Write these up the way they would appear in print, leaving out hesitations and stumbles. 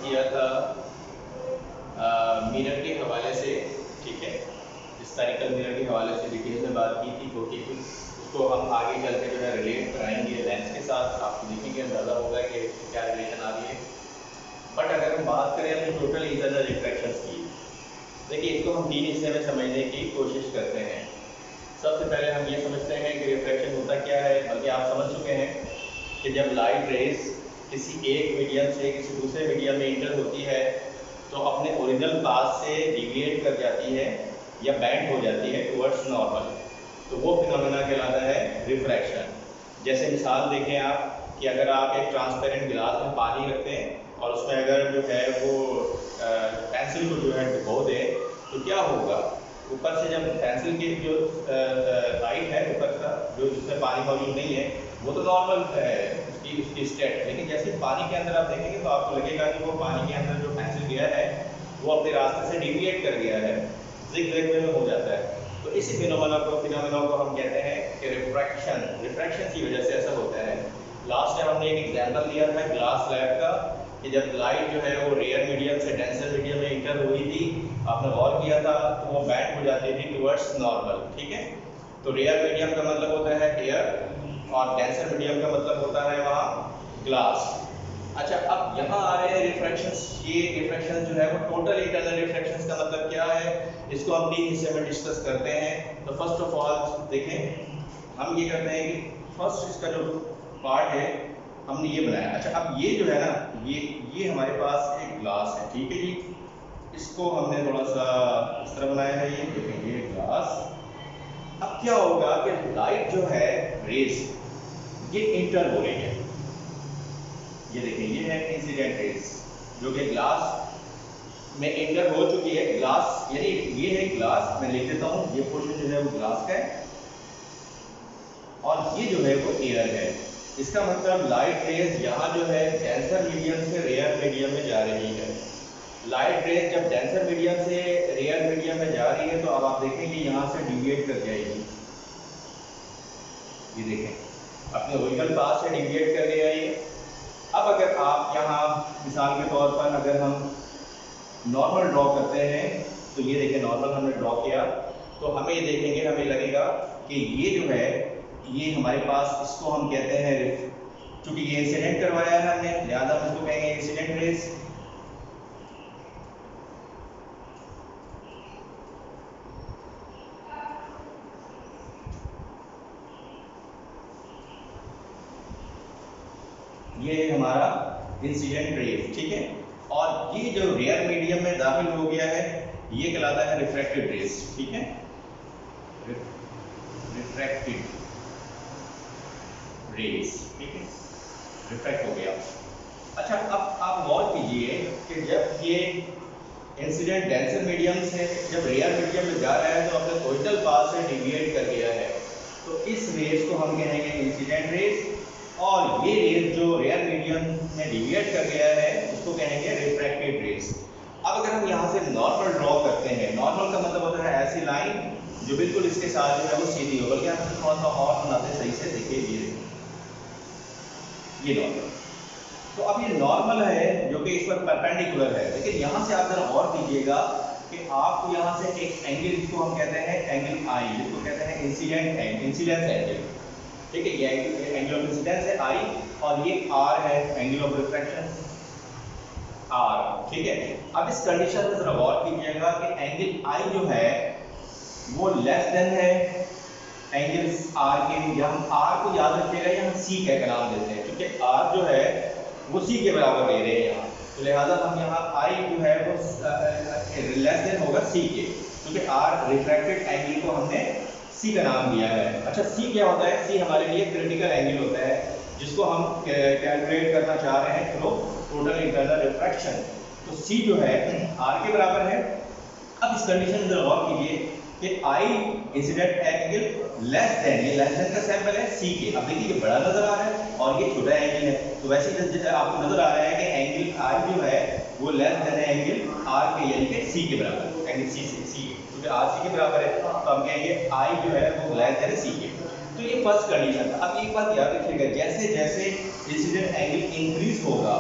किया था मिरर के हवाले से, ठीक है, हिस्टोरिकल मिरर के हवाले से डिटेल में बात की थी, क्योंकि उसको हम आगे चल के जो है रिलेट कराएंगे लेंस के साथ। आपको देखेंगे अंदाज़ा होगा कि क्या रिलेशन आ रही है। बट अगर हम बात करें अपनी टोटल इंटरनल रिफ्रैक्शंस की, देखिए इसको हम 3 हिस्से में समझने की कोशिश करते हैं। सबसे पहले हम ये समझते हैं कि रिफ्रैक्शन होता क्या है, बल्कि आप समझ चुके हैं कि जब लाइट रेज किसी एक मीडियम से किसी दूसरे मीडियम में इंटर होती है तो अपने ओरिजिनल पाथ से डिविएट कर जाती है या बैंड हो जाती है टुवर्ड्स नॉर्मल, तो वो फिनोमेना कहलाता है रिफ्रैक्शन। जैसे मिसाल देखें आप कि अगर आप एक ट्रांसपेरेंट गिलास में पानी रखते हैं और उसमें अगर जो है वो पेंसिल को जो है डुबो दें तो क्या होगा, ऊपर से जब पेंसिल की जो लाइट है ऊपर का जो जिसमें पानी मौजूद नहीं है वो तो नॉर्मल है उसकी स्टेट, लेकिन जैसे पानी के अंदर आप देखेंगे तो आपको लगेगा कि वो पानी के अंदर जो पेंसिल गया है वो अपने रास्ते से डिविएट कर गया है, ज़िग-ज़ैग में हो जाता है। तो इसी फिनोमेना को हम कहते हैं कि रिफ्रैक्शन की वजह से ऐसा होता है। लास्ट टाइम हमने एक एग्जांपल दिया था ग्लास स्लैब का कि जब लाइट जो है वो रेयर मीडियम से डेंसर मीडियम में इंटर हुई थी, आपने गौर किया था, तो वो बैंड हो जाती थी टुवर्ड्स नॉर्मल, ठीक है। तो रेयर मीडियम का मतलब होता है एयर और डेंसर मीडियम का मतलब होता है वहाँ ग्लास। अच्छा, अब यहाँ आ रहे हैं रिफ्रैक्शंस। ये रिफ्रैक्शन जो है वो टोटल इंटरनल रिफ्रैक्शंस का मतलब क्या है, इसको हम 3 हिस्से में डिस्कस करते हैं। तो फर्स्ट ऑफ ऑल देखें, हम ये करते हैं कि फर्स्ट इसका जो पार्ट है हमने ये बनाया। अच्छा, अब ये जो है ना ये हमारे पास एक ग्लास है, ठीक है जी। इसको हमने थोड़ा सा इस तरह बनाया है, ये देखें ये ग्लास। अब क्या होगा कि लाइट जो है रेज ये इंटर हो रही है, ये देखिए ये है इंसिडेंट रेज जो कि ग्लास में इंटर हो चुकी है। ग्लास यानी ये है ग्लास, मैं लिख देता हूँ, ये पोर्शन जो है वो ग्लास का है और ये जो है वो एयर है। इसका मतलब लाइट रेज यहाँ जो है डेंसर मीडियम से रेयर मीडियम में जा रही है। लाइट रेज जब डेंसर मीडियम से रेयर मीडियम में जा रही है तो अब आप देखेंगे यहाँ से डिविएट कर जाएगी, ये देखें अपने ओरिजिनल पाथ से डिविएट कर गया ये। अब अगर आप यहाँ मिसाल के तौर पर अगर हम नॉर्मल ड्रॉ करते हैं तो ये देखें नॉर्मल हमने ड्रॉ किया तो हमें ये देखेंगे, हमें लगेगा कि ये जो है ये हमारे पास, इसको हम कहते हैं, चूंकि ये इंसिडेंट करवाया है हमने लिहाजा हम इसको कहेंगे इंसिडेंट रेज। ये है हमारा इंसिडेंट रेज, ठीक है। और ये जो रेयर मीडियम में दाखिल हो गया है ये कहलाता है रिफ्रैक्टेड रेज, ठीक है, रिफ्रैक्टेड रेज, ठीक है, रिफ्रैक्ट हो गया। अच्छा, अब आप गौर कीजिए कि जब ये इंसिडेंट डेंसर मीडियम से जब रेयर मीडियम में जा रहा है तो अपने ओरिजिनल पाथ से डिविएट कर गया है, तो इस रेज को हम कहेंगे इंसिडेंट रेज, और ये रेज जो रेयर मीडियम में डिविएट कर गया है उसको कहेंगे रिफ्रैक्टेड रेज। अब अगर हम यहाँ से नॉर्मल ड्रॉ करते हैं, नॉर्मल का मतलब होता है ऐसी लाइन जो बिल्कुल इसके साथ जो है वो सीधी हो, बल्कि हम थोड़ा सा और बनाते हैं, सही से देखिए ये नॉर्मल। तो अब ये नॉर्मल है जो कि इस पर परपेंडिकुलर है, लेकिन यहाँ से आप जरा गौर कीजिएगा कि आपको यहाँ से एक एंगल, जिसको हम कहते हैं एंगल आई, जिसको कहते हैं इंसिडेंस एंगल, ठीक है, ये एंगल ऑफ इंसिडेंस है आई, और ये आर है एंगल ऑफ रिफ्रैक्शन आर, ठीक है। अब इस कंडीशन में जरा गौर कीजिएगा कि एंगल आई जो है वो लेस देन है एंगल आर के, या हम आर को याद रखिएगा या हम सी का नाम देते हैं, क्योंकि आर जो है वो सी के बराबर ले रहे हैं यहाँ, तो लिहाजा हम यहाँ आई जो है वो लेस देन होगा सी के, क्योंकि आर रिफ्रैक्टेड एंगल को हमने सी का नाम दिया है। अच्छा, सी क्या होता है, सी हमारे लिए क्रिटिकल एंगल होता है जिसको हम कैलकुलेट करना चाह रहे हैं थ्रू टोटल इंटरनल रिफ्रैक्शन। तो सी जो है आर के बराबर है। अब इस कंडीशन में गौर कीजिए कि आई इंसिडेंट एंगल लेस देन, ये लेस देन का सैंपल है सी के। अब देखिए ये बड़ा नजर आ रहा है और ये छोटा एंगल है, तो वैसे ही आपको नजर आ रहा है कि एंगल आई जो है वो लेस देन है एंगल आर के, यानी कि सी के बराबर, एंगल सी से सी, क्योंकि आर सी के बराबर है तो हम कहेंगे आई जो है वो लेस देन सी के। तो ये फर्स्ट कंडीशन था। अब एक बात याद रखिएगा, जैसे जैसे इंसिडेंट एंगल इंक्रीज होगा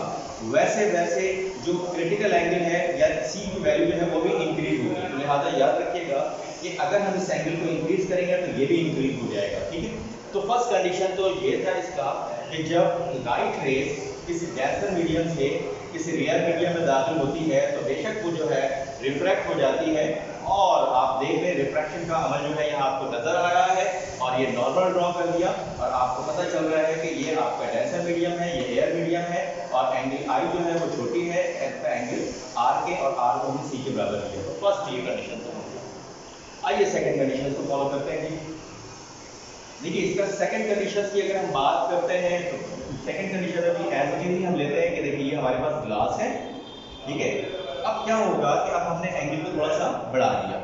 वैसे वैसे जो क्रिटिकल एंगल है या सी की वैल्यू जो है वो भी इंक्रीज होगी। तो लिहाजा याद रखिएगा कि अगर हम इस एंगल को इंक्रीज करेंगे तो ये भी इंक्रीज हो जाएगा, ठीक है। तो फर्स्ट कंडीशन तो ये था इसका कि जब लाइट रेज किसी डेंसर मीडियम से किसी रेयर मीडियम में दाखिल होती है तो बेशक वो जो है रिफ्रैक्ट हो जाती है, और आप देख रहे हैं रिफ्रैक्शन का अमल जो है यहाँ आपको नजर आ रहा है, और ये नॉर्मल ड्रॉ कर दिया और आपको पता चल रहा है कि ये आपका डेंसर मीडियम है, ये एयर मीडियम है, और एंगल आई जो है वो छोटी है, एंगल आर के, और आर को हमने सी के बराबर लिया। तो फर्स्ट ये कंडीशन तो हो गया। आइए सेकंड कंडीशन को फॉलो करते हैं जी। देखिए इसका सेकंड कंडीशन की अगर हम बात करते हैं तो सेकंड कंडीशन अभी एज इट इज हम लेते हैं कि देखिए ये हमारे पास ग्लास है, ठीक है। अब क्या होगा कि अब हमने एंगल को थोड़ा सा बढ़ा दिया,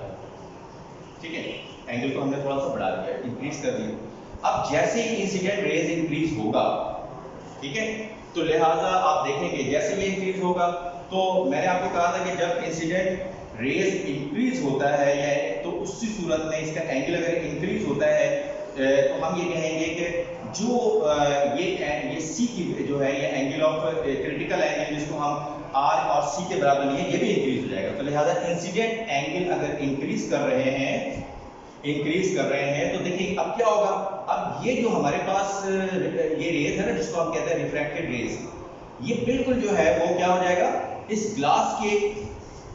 ठीक है, एंगल को हमने थोड़ा सा बढ़ा दिया, इंक्रीज कर दिया। अब जैसे ही इंसिडेंट रेज इंक्रीज होगा, ठीक है, तो लिहाजा आप देखेंगे जैसे ये इंक्रीज होगा, तो मैंने आपको कहा था कि जब इंसिडेंट रेज इंक्रीज होता है या तो उसी सूरत में इसका एंगल अगर इंक्रीज होता है तो हम ये कहेंगे कि जो ये सी की जो है ये एंगल ऑफ क्रिटिकल एंगल जिसको हम आर और सी के बराबर लिए ये भी इंक्रीज हो जाएगा। तो लिहाजा इंसिडेंट एंगल अगर इंक्रीज कर रहे हैं तो देखिए अब क्या होगा, अब ये जो हमारे पास ये रेज है ना जिसको हम कहते हैं रिफ्रैक्टेड रेज, ये बिल्कुल जो है वो क्या हो जाएगा इस ग्लास के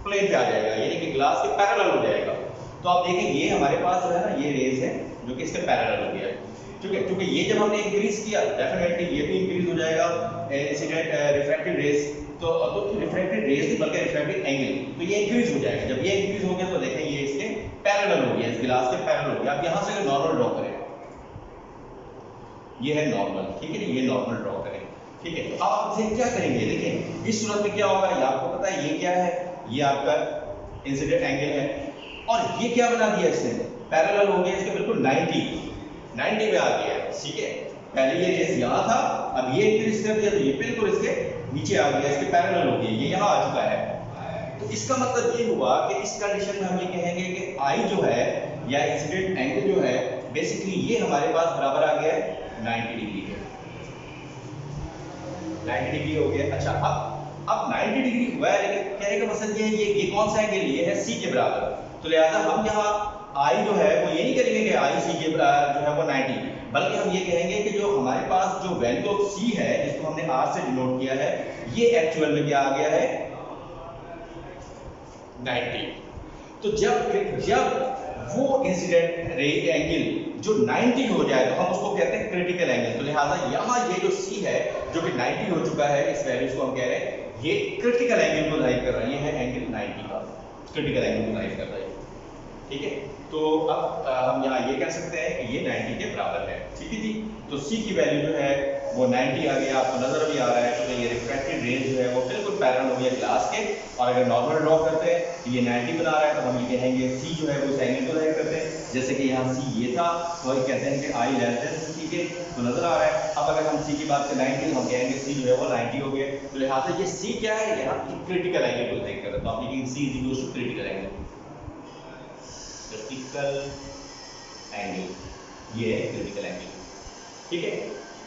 प्लेन पे आ जाएगा, यानी कि ग्लास के पैरेलल हो जाएगा। तो आप देखें ये हमारे पास जो है ना ये रेज है जो कि इसके पैरेलल हो गया, ठीक है, क्योंकि ये जब हमने इंक्रीज किया डेफिनेटली ये भी इंक्रीज हो जाएगा इंसिडेंट रिफ्रैक्टेड रेज, तो रिफ्रैक्टेड रेज नहीं बल्कि रिफ्रैक्टेड एंगल, तो ये इंक्रीज हो जाएगा। जब ये इंक्रीज हो गया तो देखें ये इसके पैरेलल हो गया, इस गिलास के पैरेलल हो गया। आप यहां से नॉर्मल ड्रॉ करें, ये है नॉर्मल, ठीक है, ये नॉर्मल ड्रॉ करें, ठीक है। तो आप इसे क्या करेंगे, देखिए इस सूरत में क्या होगा, ये आपको पता है ये क्या है, ये आपका इंसिडेंट एंगल है, और ये क्या बना दिया इसने पैरेलल हो गया, इसके बिल्कुल 90 पे आ गया, ठीक है। पहले ये रेस यहाँ था, अब ये इंक्रीज कर दिया तो ये बिल्कुल इसके नीचे आ गया, इसके पैरेलल हो गया, ये यहाँ आ चुका है। तो इसका मतलब ये हुआ कि इस कंडीशन में हम ये कहेंगे कि आई जो है या इंसिडेंट एंगल जो है बेसिकली ये हमारे पास बराबर आ गया है 90 डिग्री के, 90 डिग्री हो गया। अच्छा अब 90 डिग्री हुआ है, लेकिन कहने का मकसद ये है ये कौन सा एंगल, ये है सी के बराबर। तो लिहाजा हम यहाँ आई जो है वो ये नहीं करेंगे कि आई सी के जो है वो 90, बल्कि हम ये कहेंगे कि जो हमारे पास जो वैल्यू ऑफ सी है जिसको हमने आर से डिनोट किया है ये एक्चुअल में क्या आ गया है 90। तो जब वो इंसिडेंट रे एंगल जो 90 हो जाए तो हम उसको कहते हैं क्रिटिकल एंगल। तो लिहाजा यहाँ ये जो सी है जो कि 90 हो चुका है, इस वैल्यूज को हम कह रहे हैं ये क्रिटिकल एंगल को लाइक कर रहा है, ये है एंगल 90 का, क्रिटिकल एंगल को लाइक कर रहा है, ठीक है। तो अब हम यहाँ ये कह सकते हैं कि ये 90 के बराबर है, ठीक है जी। तो C की वैल्यू जो है वो 90 आ गया, आपको नजर भी आ रहा है क्योंकि ये रिफ्रैक्टेड रेज जो है वो बिल्कुल पैरेलल हो गया ग्लास के, और अगर नॉर्मल ड्रॉ करते हैं तो ये 90 बना रहा है, तो हम ये कहेंगे C जो है वो इस एंगल को लाइक करते हैं, जैसे कि यहाँ C ये था तो ये कहते हैं कि I लेस देन C के, तो नजर आ रहा है। अब अगर हम C की बात करें 90 तो हम कहेंगे C जो है वो 90 हो गया, तो लिहाजा ये C क्या है, यहाँ क्रिटिकल एंगल को लाइक कर रहा है, तो आप लिखेंगे C is equal to critical angle, critical angle, ये है क्रिटिकल एंगल, ठीक है।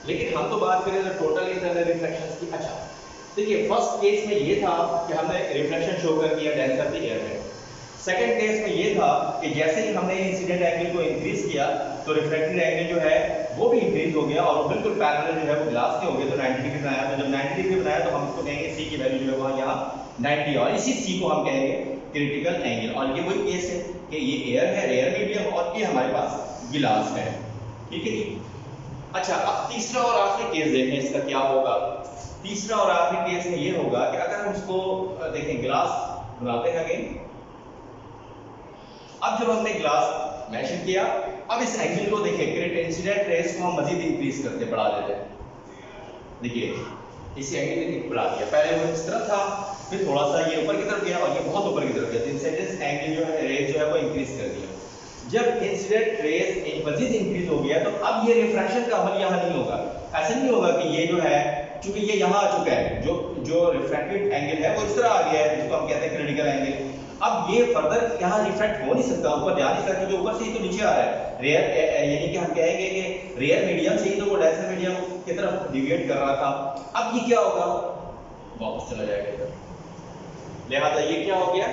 लेकिन हम तो बात करें तो टोटल इंटरनल रिफ्लेक्शंस की। अच्छा देखिए फर्स्ट केस में ये था कि हमने रिफ्लेक्शन शो कर दिया डेंसर से एयर में, सेकंड केस में ये था कि जैसे ही हमने इंसिडेंट एंगल को इंक्रीज किया तो रिफ्लेक्टेड एंगल जो है वो भी इंक्रीज हो गया और बिल्कुल पैरेलल जो है वो ग्लास के हो गए, तो 90 डिग्री बनाया। तो जब 90 डिग्री बनाया तो हम इसको कहेंगे C की वैल्यू जो है वहाँ यहाँ 90, और इसी C को हम कहेंगे क्रिटिकल एंगल। और ये वही केस है कि ये एयर है, रेयर मीडियम, और ये हमारे पास गिलास है, ठीक है जी। अच्छा अब तीसरा और आखिरी केस देखें इसका क्या होगा। तीसरा और आखिरी केस में ये होगा कि अगर हम इसको देखें ग्लास बनाते हैं अगेन, अब जब हमने ग्लास मेंशन किया, अब इस एंगल को देखिए इंसिडेंट रेस को हम मजीद इंक्रीज करते बढ़ा देते हैं, देखिए इस एंगल ने बढ़ा दिया, पहले वो इस तरफ था फिर थोड़ा सा ये ऊपर की तरफ गया और ये बहुत ऊपर की तरफ गया, तो इंसिडेंट एंगल जो है रेस जो है वो इंक्रीज कर दिया। जब इंसिडेंट रेस मजीद इंक्रीज हो गया तो अब ये रिफ्रैक्शन का अमल यहाँ नहीं होगा, ऐसा नहीं होगा कि ये जो है चूंकि ये यहाँ आ चुका है, जो रिफ्रैक्टेड एंगल है वो इस तरह आ गया है जिसको हम कहते हैं क्रिटिकल एंगल, अब ये फर्दर यहाँ रिफ्रैक्ट हो नहीं सकता, ऊपर जा नहीं सकता, जो ऊपर से ही तो नीचे आ रहा है रेयर, यानी कि हम कहेंगे कि रेयर मीडियम से ही तो वो डेंसर मीडियम की तरफ डिविएट कर रहा था। अब ये क्या होगा, वापस चला जाएगा इधर। लिहाजा ये क्या हो गया,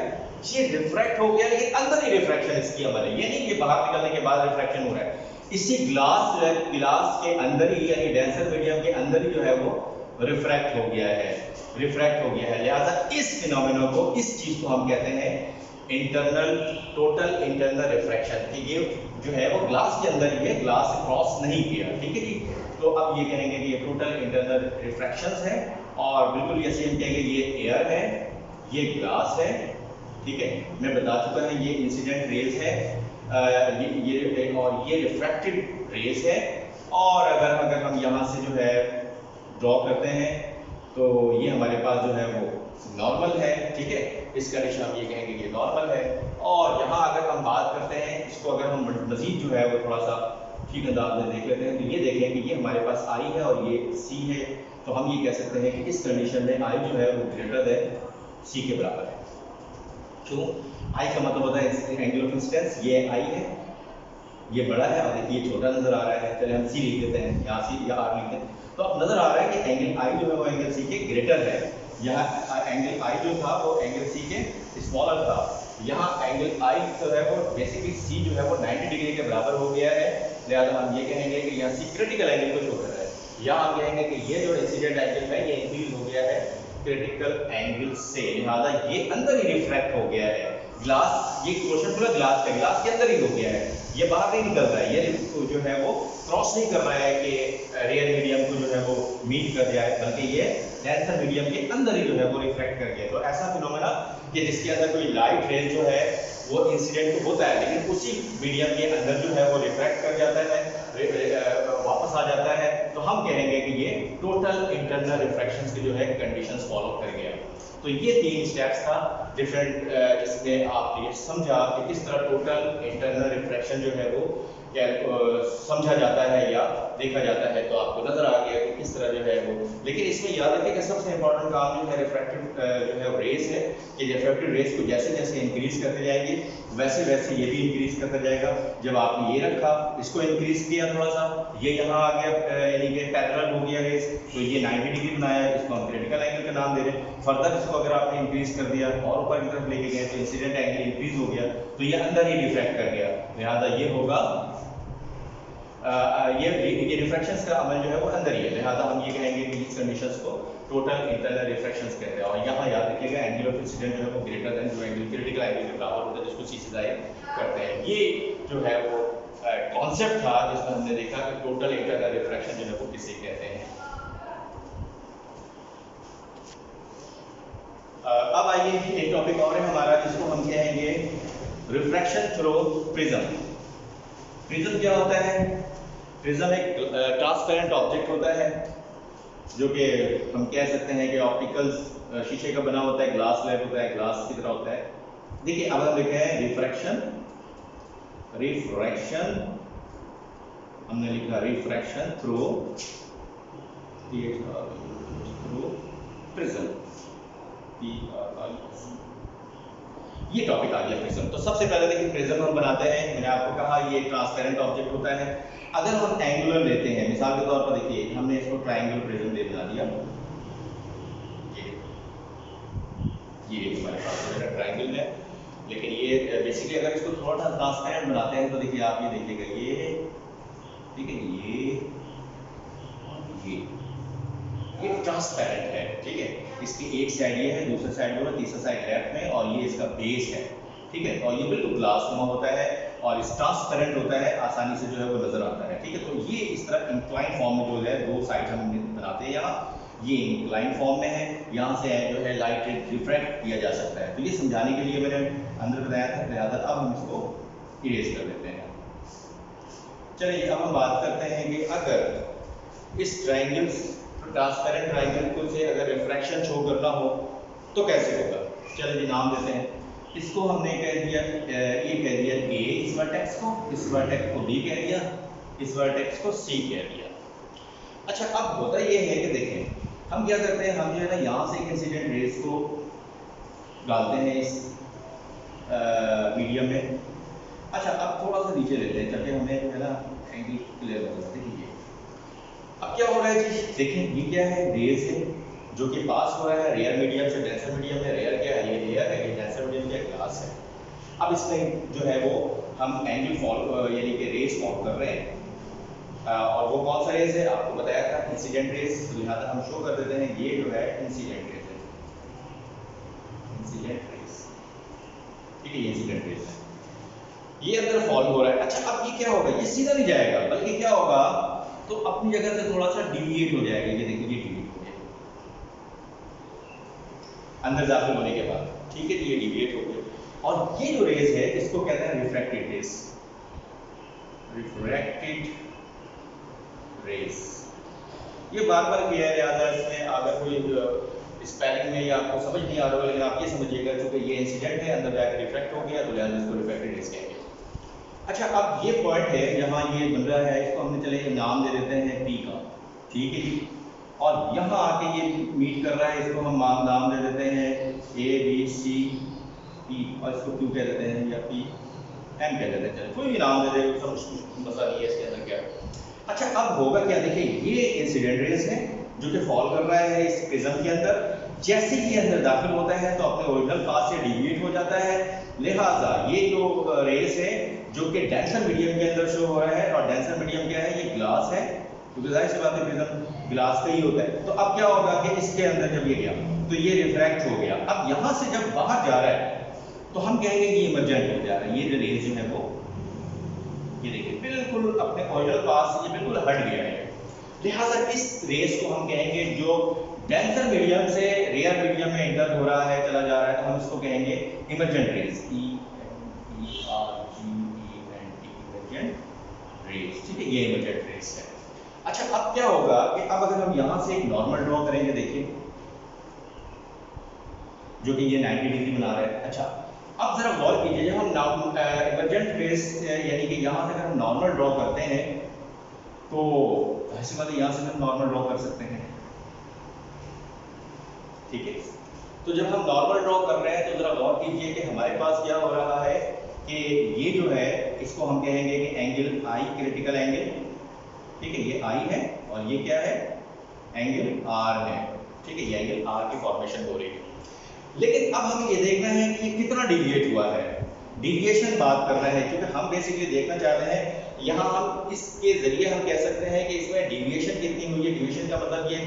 ये रिफ्रैक्ट हो गया, लेकिन अंदर ही रिफ्रैक्शन इसकी अमल है, ये नहीं कि बाहर निकलने के बाद रिफ्रैक्शन हो रहा है। इसी ग्लास जो है, ग्लास के अंदर ही यानी डेंसर मीडियम के अंदर ही जो है वो रिफ्रैक्ट हो गया है, रिफ्रैक्ट हो गया है। लिहाजा इस फिनोमेना को, इस चीज को हम कहते हैं इंटरनल, टोटल इंटरनल रिफ्रैक्शन। कि ये जो है वो ग्लास के अंदर ही है, ग्लास से क्रॉस नहीं किया, ठीक है जी। तो अब ये कहेंगे कि ये टोटल इंटरनल रिफ्रैक्शंस है, और बिल्कुल ऐसे हम कहेंगे ये एयर है, ये ग्लास है, ठीक है। मैं बता चुका है ये इंसिडेंट रेज है, ये रिफ्रैक्टेड रेज है। और अगर हम यहाँ से जो है ड्रॉ करते हैं तो ये हमारे पास जो है वो नॉर्मल है, ठीक है। इस कंडीशन हम ये कहेंगे ये नॉर्मल है। और यहाँ अगर हम बात करते हैं इसको, अगर हम मजीद जो है वो थोड़ा सा ठीक अंदाज में देख लेते हैं, तो ये देखें कि ये हमारे पास आई है और ये सी है। तो हम ये कह सकते हैं कि इस कंडीशन में आई जो है वो ग्रेटर देन सी के बराबर है। क्यों? आई का मतलब होता है एंगल ऑफ इंसिडेंस, ये आई है, ये बड़ा है, और देखिए ये छोटा नजर आ रहा है। चले हम सी लिख देते हैं, यहाँ सी या आर लिखते हैं। तो अब नजर आ रहा है कि एंगल आई जो है वो एंगल सी के ग्रेटर है। यहाँ एंगल आई जो था वो एंगल सी के स्मॉलर था। यहाँ एंगल आई जो है वो बेसिकली सी जो है वो 90 डिग्री के बराबर हो गया है। लिहाजा हम ये कहेंगे कि यहाँ सी क्रिटिकल एंगल को शो कर रहा है। यहाँ हम कहेंगे कि ये जो इंसिडेंट एंगल है ये इंक्रीज हो गया है क्रिटिकल एंगल से। लिहाजा ये अंदर ही रिफ्रैक्ट हो गया है। ग्लास, ये क्वेश्चन पूरा ग्लास का, ग्लास के अंदर ही हो गया है, ये बाहर नहीं निकल रहा है, ये जो है वो क्रॉस नहीं कर रहा है कि रियल मीडियम को जो है वो मीट कर जाए, बल्कि ये डेंसर मीडियम के अंदर ही जो है वो रिफ्रैक्ट कर गया। तो ऐसा फिनोमेना कि जिसके अंदर कोई लाइट रेज जो है वो इंसिडेंट तो होता है, लेकिन उसी मीडियम के अंदर जो है वो रिफ्रैक्ट कर जाता है, वापस आ जाता है। तो हम कहेंगे कि ये टोटल इंटरनल रिफ्रैक्शंस की जो है कंडीशंस फॉलो कर गया। तो ये 3 स्टेप्स था डिफरेंट, जिसमें आप ये समझा कि किस तरह टोटल इंटरनल रिफ्रैक्शन जो है वो क्या समझा जाता है या देखा जाता है। तो आपको नजर आ गया कि किस तरह जो है वो, लेकिन इसमें याद रखिए कि सबसे इंपॉर्टेंट काम जो है रिफ्रैक्टिव जो है रेस है, कि रिफ्रैक्टिव रेस को जैसे जैसे इंक्रीज करते जाएंगे वैसे वैसे ये भी इंक्रीज करता जाएगा। जब आपने ये रखा, इसको इंक्रीज किया थोड़ा सा, ये यहाँ आ गया यानी कि पैरेलल हो गया रेस, तो ये 90 डिग्री बनाया, इसको हम क्रिटिकल एंगल का नाम दे रहे हैं। फर्दर इसको अगर आपने इंक्रीज कर दिया और ऊपर की तरफ लेके गए तो इंसिडेंट एंगल इंक्रीज हो गया, तो ये अंदर ही रिफ्रैक्ट कर गया। लिहाजा ये होगा ये रिफ्रैक्शंस का अमल जो है वो अंदर ही है। लिहाजा हम ये कहेंगे कि इस कंडीशंस को टोटल इंटरनल रिफ्रैक्शंस कहते हैं। और यहाँ याद रखिएगा एंगल ऑफ इंसिडेंट जो है वो ग्रेटर देन जो एंगल क्रिटिकल एंगल के बराबर होता है, जिसको सी से जाहिर करते हैं। ये जो है वो कॉन्सेप्ट था जिसमें हमने देखा कि टोटल इंटरनल रिफ्रैक्शन जो है वो किसे कहते हैं। अब आइए एक टॉपिक और है हमारा, जिसको हम कहेंगे रिफ्रैक्शन थ्रू प्रिज्म। प्रिज्म क्या होता है? प्रिज्म एक ट्रांसपेरेंट ऑब्जेक्ट होता है, जो कि हम कह सकते हैं कि ऑप्टिकल शीशे का बना होता है, ग्लास स्लैब होता है, ग्लास की तरह होता है। देखिए अब हम लिखे हैं रिफ्रैक्शन, रिफ्रैक्शन हमने लिखा रिफ्रैक्शन थ्रू प्रिज्म, ये टॉपिक आ गया प्रिज्म। तो सबसे पहले देखिए प्रिज्म हम बनाते हैं। मैंने आपको कहा ये ट्रांसपेरेंट ऑब्जेक्ट होता है। अगर हम एंगुलर लेते हैं, मिसाल के तौर पर देखिए हमने इसको ट्रायंगल प्रिज्म दे बना दिया, ये हमारे पास ट्रायंगल है, लेकिन ये बेसिकली अगर इसको थोड़ा सा ट्रांसपेरेंट बनाते हैं तो देखिए आप ये देखिएगा, ये ठीक है, ये ट्रांसपेरेंट है, ठीक है। इसकी एक साइड ये है, दूसरा साइड वो है, तीसरा साइड लेफ्ट में, और ये इसका बेस है, ठीक है। और ये बिल्कुल ग्लास नुमा होता है और इस ट्रांसपेरेंट होता है, आसानी से जो है वो नजर आता है, ठीक है। तो ये इस तरह इंक्लाइन फॉर्म में जो है दो साइड हम बनाते हैं, यहाँ ये इंक्लाइन फॉर्म में है, यहाँ से जो है लाइट रिफ्रैक्ट किया जा सकता है। तो ये समझाने के लिए मैंने अंदर बताया था, लिहाजा अब हम इसको इरेज कर देते हैं। चलिए अब हम बात करते हैं कि अगर इस ट्रायंगल, ट्रांसपेरेंट ट्रायंगल को से अगर रिफ्रैक्शन शो करना हो तो कैसे होगा। चलिए जी नाम देते हैं, इसको हमने कह दिया, ये कह दिया A इस वर्टेक्स को, इस वर्टेक्स को B कह दिया, इस वर्टेक्स को C कह दिया। अच्छा अब होता ये है कि देखें हम क्या करते हैं, हम जो है ना यहाँ से एक इंसिडेंट रेज को डालते हैं इस मीडियम में। अच्छा अब थोड़ा सा नीचे लेते हैं ताकि हमें जो है ना एंगल क्लियर हो जाए। देखिए अब क्या हो रहा है जी, देखें ये क्या है, रेज है, जो कि पास हो रहा है रेयर मीडियम से डेंसर मीडियम में। रेयर क्या है, ये रेयर है, ये डेंसर मीडियम क्या ग्लास है। अब इसमें जो है वो हम एंगल फॉलो यानी कि रेस फॉलो कर रहे हैं, और वो कौन सा रेस है आपको बताया था, इंसिडेंट रेस। तो लिहाजा हम शो कर देते हैं ये जो है इंसिडेंट रेस है, इंसिडेंट रेस, ठीक है, ये इंसिडेंट रेस है, ये अंदर फॉल हो रहा है। अच्छा अब ये क्या होगा, ये सीधा नहीं जाएगा, बल्कि क्या होगा तो अपनी जगह से थोड़ा सा डिविएट हो जाएगा। ये देखिए ये डिविएट हो गया अंदर दाखिल होने के बाद, ठीक है, ये डिविएट हो गया। और ये जो रेस है इसको कहते हैं रिफ्रैक्टेड रेस, रिफ्रैक्टेड रेस। ये बार बार किया है, लिहाजा इसमें अगर कोई स्पेलिंग में या आपको समझ नहीं आ रहा, लेकिन आप ये समझिएगा क्योंकि ये इंसिडेंट है अंदर जाकर रिफ्रैक्ट हो गया, तो लिहाजा इसको रिफ्रैक्टेड रेस कहेंगे। अच्छा अब ये पॉइंट है जहाँ ये बन रहा है, इसको हमने चले नाम दे देते हैं पी का, ठीक है जी। और यहाँ आके ये मीट कर रहा है, इसको हम नाम दे देते हैं ए बी सी पी, और इसको क्यू कह देते हैं या पी एम कह देते हैं, कोई भी नाम दे दे, सब मसला नहीं है इसके अंदर क्या। अच्छा अब होगा क्या, देखिए ये इंसिडेंट रेस है जो कि फॉल कर रहा है इस प्रिज्म के अंदर। जैसे ही अंदर दाखिल होता है तो अपने ओरिजिनल पाथ से डिविएट हो जाता है, लिहाजा ये जो रेस है जो कि डेंसर मीडियम के अंदर शो हो रहा है, और डेंसर मीडियम क्या है, ये ग्लास है, क्योंकि जाहिर सी बात है प्रिज्म ग्लास का ही होता है। तो अब क्या होगा कि इसके अंदर जब ये गया तो ये रिफ्रैक्ट हो गया। अब यहाँ से जब बाहर जा रहा है तो हम कहेंगे कि ये इमर्जेंट हो जा रहा है, ये जो रेस जो है वो ये देखिए बिल्कुल अपने ओरिजिनल पाथ से ये बिल्कुल हट गया है। लिहाजा इस रेस को हम कहेंगे जो डेंसर मीडियम से रेयर मीडियम में इंटर हो रहा है, चला जा रहा है, तो हम इसको कहेंगे इमर्जेंट रेस, इमर्जेंट रेस, ठीक है, ये इमर्जेंट रेस है। अच्छा अब क्या होगा कि अब अगर हम यहां से एक नॉर्मल ड्रॉ करेंगे, देखिए जो कि ये 90 डिग्री बना रहा है। अच्छा अब जरा गौर कीजिए, जब हम इमर्जेंट रेस यानी कि यहां से अगर हम नॉर्मल ड्रॉ करते हैं तो ऐसी बात है यहां से हम नॉर्मल ड्रॉ कर सकते हैं, ठीक है। तो जब हम नॉर्मल ड्रॉ कर रहे हैं तो जरा गौर कीजिए कि हमारे पास क्या हो रहा है कि ये जो है इसको हम कहेंगे कि एंगल आई, क्रिटिकल एंगल, ठीक है, ये आई है और ये क्या है, एंगल आर है, ठीक है, ये एंगल आर की फॉर्मेशन हो रही है। लेकिन अब हमें ये देखना है कि ये कितना डिविएट हुआ है, डिविएशन बात कर रहे हैं, क्योंकि हम बेसिकली देखना चाहते हैं, यहाँ हम इसके जरिए हम कह सकते हैं कि इसमें डिविएशन कितनी हुई है। डिविएशन का मतलब ये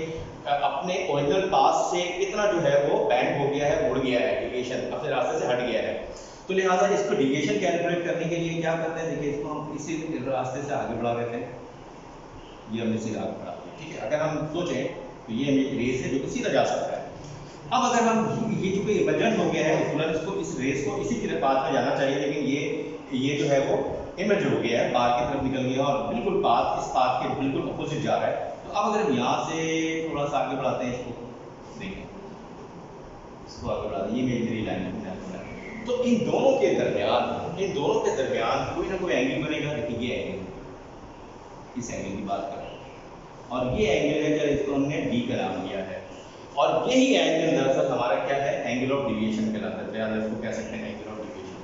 अपने ओरिजिनल पाथ से कितना जो है वो बैंड हो गया है, मुड़ गया है, डिविएशन अपने रास्ते से हट गया है। तो लिहाजा इसको डिविएशन कैलकुलेट करने के लिए क्या करते हैं, देखिए इसको हम इसी रास्ते से आगे बढ़ा देते हैं, ये हमने सीधा आगे बढ़ा दिया, ठीक है। अगर हम सोचें तो ये रेस है जो कि सीधा जा सकता है। अब अगर हम ये जो इमर्जेंट हो गया है उसूलन इसको इस रेस को इसी तरह पाथ में जाना चाहिए, लेकिन ये जो है वो इमर्ज हो गया है, पाथ की तरफ निकल गया और बिल्कुल पाथ इस पाथ के बिल्कुल अपोजिट जा रहा है। तो अब अगर हम यहाँ से थोड़ा सा आगे बढ़ाते हैं इसको, देखिए इसको आगे बढ़ाते हैं, ये मेरी लाइन है। तो इन दोनों के दरमियान कोई ना कोई एंगल बनेगा, देखिए ये एंगल, इस एंगल की बात कर रहे हैं, और ये एंगल है जब इसको हमने डी का नाम दिया है, और यही एंगल दरअसल हमारा क्या है, एंगल ऑफ डिविएशन कहलाता है, लिहाजा इसको कह सकते हैं एंगल ऑफ डिविएशन।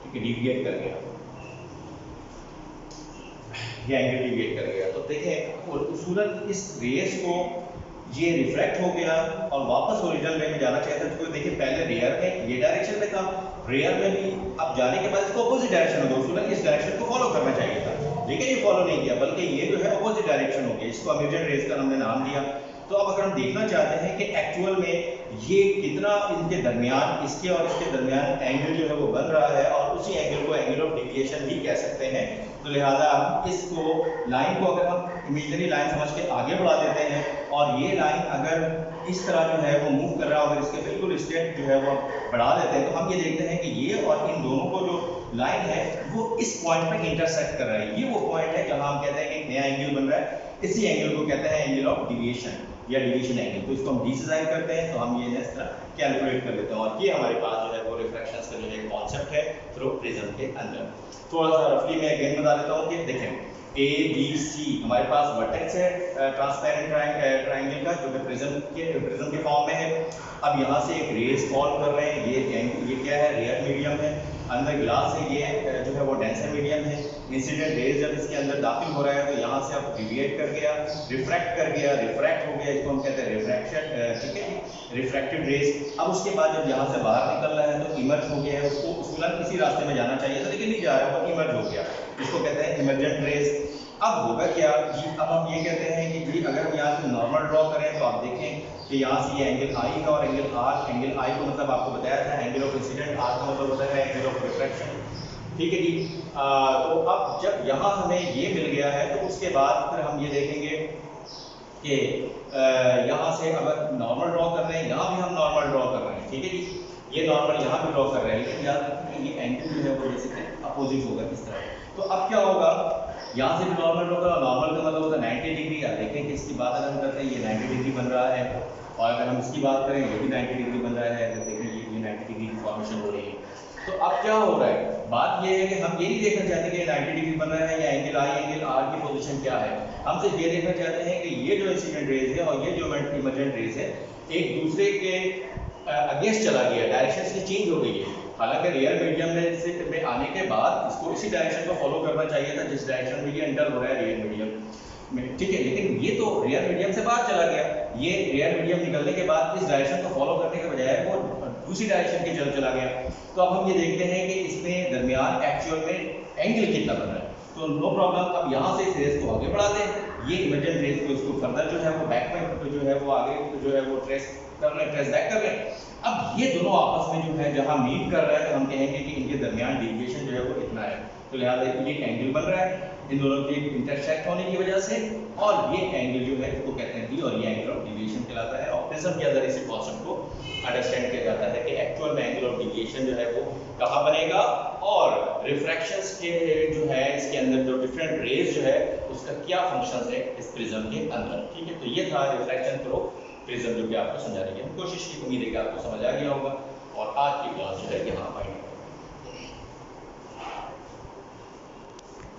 ठीक है, डिविएट कर गया, ये एंगल डिविएट कर गया। तो देखें और उसूलन इस रेस को ये रिफ्रैक्ट हो गया और वापस ओरिजिनल वे में जाना चाहिए था। तो देखिए पहले रेयर में ये डायरेक्शन में था, रेयर में भी अब जाने के बाद इसको अपोजिट डायरेक्शन होगा, उसूलन इस डायरेक्शन को फॉलो करना चाहिए था, लेकिन ये फॉलो नहीं किया, बल्कि ये जो है अपोजिट डायरेक्शन हो गया, इसको इमर्जेंट रेस का हमने नाम दिया। तो अब अगर हम देखना चाहते हैं कि एक्चुअल में ये कितना इनके दरमियान, इसके और इसके दरमियान एंगल जो है वो बन रहा है, और उसी एंगल को एंगल ऑफ डिविएशन भी कह सकते हैं। तो लिहाजा हम इसको लाइन को अगर हम इमेजिनरी लाइन समझ के आगे बढ़ा देते हैं, और ये लाइन अगर इस तरह जो है वो मूव कर रहा है, अगर इसके बिल्कुल स्ट्रेट जो है वो बढ़ा देते हैं, तो हम ये देखते हैं कि ये और इन दोनों को जो लाइन है वो इस पॉइंट पे इंटरसेक्ट कर रहा है। ये वो पॉइंट है जहां हम कहते हैं कि एक नया एंगल बन रहा है, इसी एंगल को कहते हैं एंगल ऑफ डिविएशन या डिविएशन एंगल। तो इसको हम डी से जाहिर करते हैं, तो हम ये इस तरह कैलकुलेट कर लेते हैं, और ये हमारे पास जो है वो रिफ्रैक्शंस का जो है कॉन्सेप्ट है थ्रू प्रिज्म के अंदर। थोड़ा सा रफली मैं अगेन बता देता हूँ कि देखें ए बी सी हमारे पास वर्टेक्स है ट्रांसपेरेंट ट्राइंगल का, जो कि प्रिज्म के फॉर्म में है। अब यहाँ से एक रेस फॉल कर रहे हैं, ये क्या है, रेयर मीडियम है, अंदर ग्लास है, ये जो है वो डेंसर मीडियम है। इंसिडेंट रेज जब इसके अंदर दाखिल हो रहा है तो यहाँ से अब डिविएट कर गया, रिफ्रैक्ट कर गया, रिफ्रैक्ट हो गया, इसको हम कहते हैं रिफ्रैक्शन, ठीक है, रिफ्रैक्टेड रेज। अब उसके बाद जब यहाँ से बाहर निकल रहा है तो इमर्ज हो गया है, उसको इसी रास्ते में जाना चाहिए था लेकिन नहीं जा रहा है, वो इमर्ज हो गया, इसको कहते हैं इमर्जेंट रेज। अब होगा क्या जी, अब हम ये कहते हैं कि जी अगर हम यहाँ से नॉर्मल ड्रॉ करें तो आप देखें कि यहाँ से ये एंगल आई का और एंगल आर, एंगल आई को मतलब आपको बताया था एंगल ऑफ इंसिडेंट, आर का मतलब होता है एंगल ऑफ रिफ्रैक्शन, ठीक है जी। तो अब जब यहाँ हमें ये मिल गया है तो उसके बाद फिर हम ये देखेंगे कि यहाँ से अगर नॉर्मल ड्रॉ कर रहे हैं, यहाँ भी हम नॉर्मल ड्रॉ कर रहे हैं, ठीक है जी, ये नॉर्मल यहाँ भी ड्रॉ कर रहे हैं, लेकिन याद रखें ये एंगल जो है वो बेसिकली अपोजिट होगा इस तरह। तो अब क्या होगा, यहाँ से भी नॉर्मल होगा, नॉर्मल का मतलब होता है 90 डिग्री। देखें कि इसकी बात अगर हम करते हैं ये 90 डिग्री बन रहा है, और अगर हम इसकी बात करें ये भी 90 डिग्री बन रहा है, अगर देखें ये 90 डिग्री की फॉर्मेशन हो रही है। तो अब क्या हो रहा है, बात ये है कि हम ये नहीं देखना चाहते कि 90 डिग्री बन रहा है या एंगल आई एंगल आर की पोजीशन क्या है, हम सिर्फ ये देखना चाहते हैं कि ये जो इंसिडेंट रेज है और ये जो इमर्जेंट रेज है एक दूसरे के अगेंस्ट चला गया, डायरेक्शन से चेंज हो गई है। हालांकि रियल मीडियम में आने के बाद इसको इसी डायरेक्शन को फॉलो करना चाहिए था जिस डायरेक्शन में ये एंटर हो रहा है रियल मीडियम में, ठीक है, लेकिन ये तो रियल मीडियम से बाहर चला गया। ये रियल मीडियम निकलने के बाद इस डायरेक्शन को फॉलो करने के बजाय वो दूसरी डायरेक्शन की चला गया। तो अब हम ये देखते हैं कि इसमें दरमियान एक्चुअल में एंगल कितना बन रहा है। तो नो प्रॉब्लम, अब यहाँ से इस रेस को आगे बढ़ाते हैं, ये इमर्जेंट रेस को इसको फर्दर जो है वो बैक में जो है वो आगे जो है वो ट्रेस कर रहे हैं, ट्रेस बैक कर रहे हैं। अब ये दोनों आपस में जो है जहाँ मीट कर रहा है तो हम कहेंगे कि इनके दरमियान डेविएशन जो है वो इतना है, तो लिहाजा ये एंगल बन रहा है इन दोनों के इंटरसेक्ट होने की वजह से, और ये एंगल जो है इसको कहते हैं डी, और ये एंगल ऑफ डेविएशन कहलाता है। और प्रिज्म के अंदर इसी कॉन्सेप्ट को अंडरस्टैंड किया जाता है कि एक्चुअल में एंगल ऑफ डेविएशन जो है वो कहाँ बनेगा, और रिफ्रैक्शंस के जो है इसके अंदर जो डिफरेंट रेज जो है उसका क्या फंक्शन है इस प्रिज्म के अंदर, ठीक है। तो ये था रिफ्रैक्शन थ्रू प्रिज्म जो कि आपको समझाने की कोशिश की, उम्मीद है कि आपको समझ आ गया होगा। और आज की क्लास जो है यहाँ फाइनल